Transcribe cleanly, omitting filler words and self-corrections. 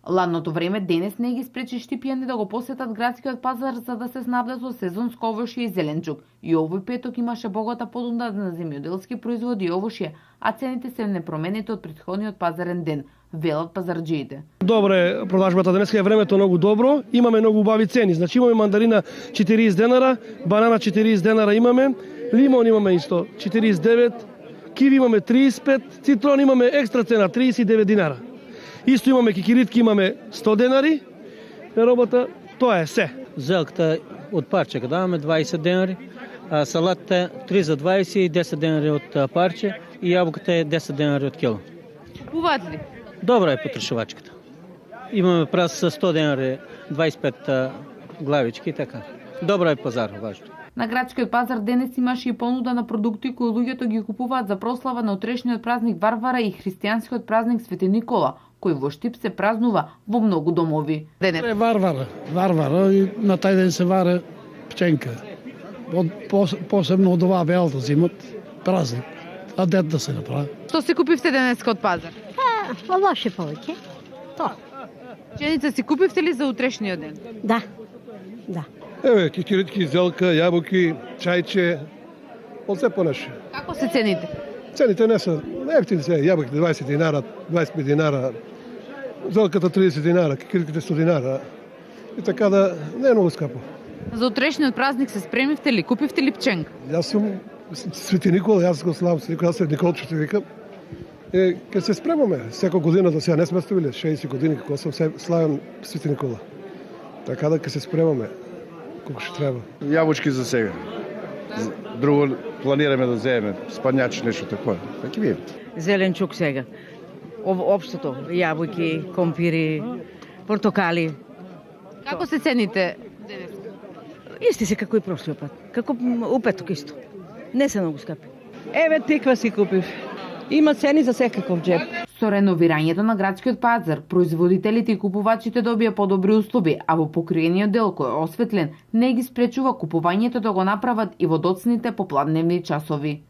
Ладното време денес не ги спречи штипјани да го посетат градскиот пазар за да се снабдат со сезонско овошје и зеленчук. И овој петок имаше богата понуда на земјоделски производи и овошје, а цените се непроменети од претходниот пазарен ден, велат пазарџиите. Добро е продажбата денеска, е времето многу добро, имаме многу убави цени. Значи имаме мандарина 40 денара, банана 40 денара имаме, лимон имаме исто 49, киви имаме 35, цитрон имаме екстра цена 39 динара. Исто имаме кикиритки, имаме 100 денари на робота, тоа е се. Зелката од парче даваме 20 денари, а салатата 3 за 20 и 10 денари од парче и јабуката е 10 денари од кило. Купуваат ли? Добра е потрошувачката. Имаме прас со 100 денари, 25 главички и така. Добра е пазар, важно. На градскиот пазар денес имаше и понуда на продукти кои луѓето ги купуваат за прослава на утрешниот празник Варвара и христијанскиот празник Свети Никола, кој во Штип се празнува во многу домови. Денес Варвара и на тај ден се варе пченка. Посебно од оваа велта зимат празник. А дет да се направи. Што си купивте денес од пазар? Овоше повеќе. Тоа. Пченица си купивте ли за утрешниот ден? Да. Еве, кикиритки, зелка, јабуки, чајче, од се понеше. Како се цените? Цените не се ефтини се, јабуките 20 динара, 25 динара, зелката 30 динара, кикиритките 100 динара. И така да не е многу скапо. За утрешниот празник се спремивте ли? Купивте ли пченка? Јас сум Свети Никола, јас го славам Свети Никола, јас Николче ти викам. Ке се спремаме, секоја година до сега не сме ставиле 60 години како сум славам Свети Никола. Така да ке се спремаме колку ќе треба. Јабучки за сега. Друго планираме да земеме, спањачи, нешто такво. Така ви. Зеленчук сега. Општото, јабуки, компири, портокали. Како се цените денес? Исти се како и прошлиот пат. Како у петок исто. Не се многу скапи. Еве тиква си купив. Има цени за секаков джеб. Со реновирањето на градскиот пазар, производителите и купувачите добија подобри услови, а во покриениот дел кој е осветлен, не ги спречува купувањето да го направат и во доцните попладневни часови.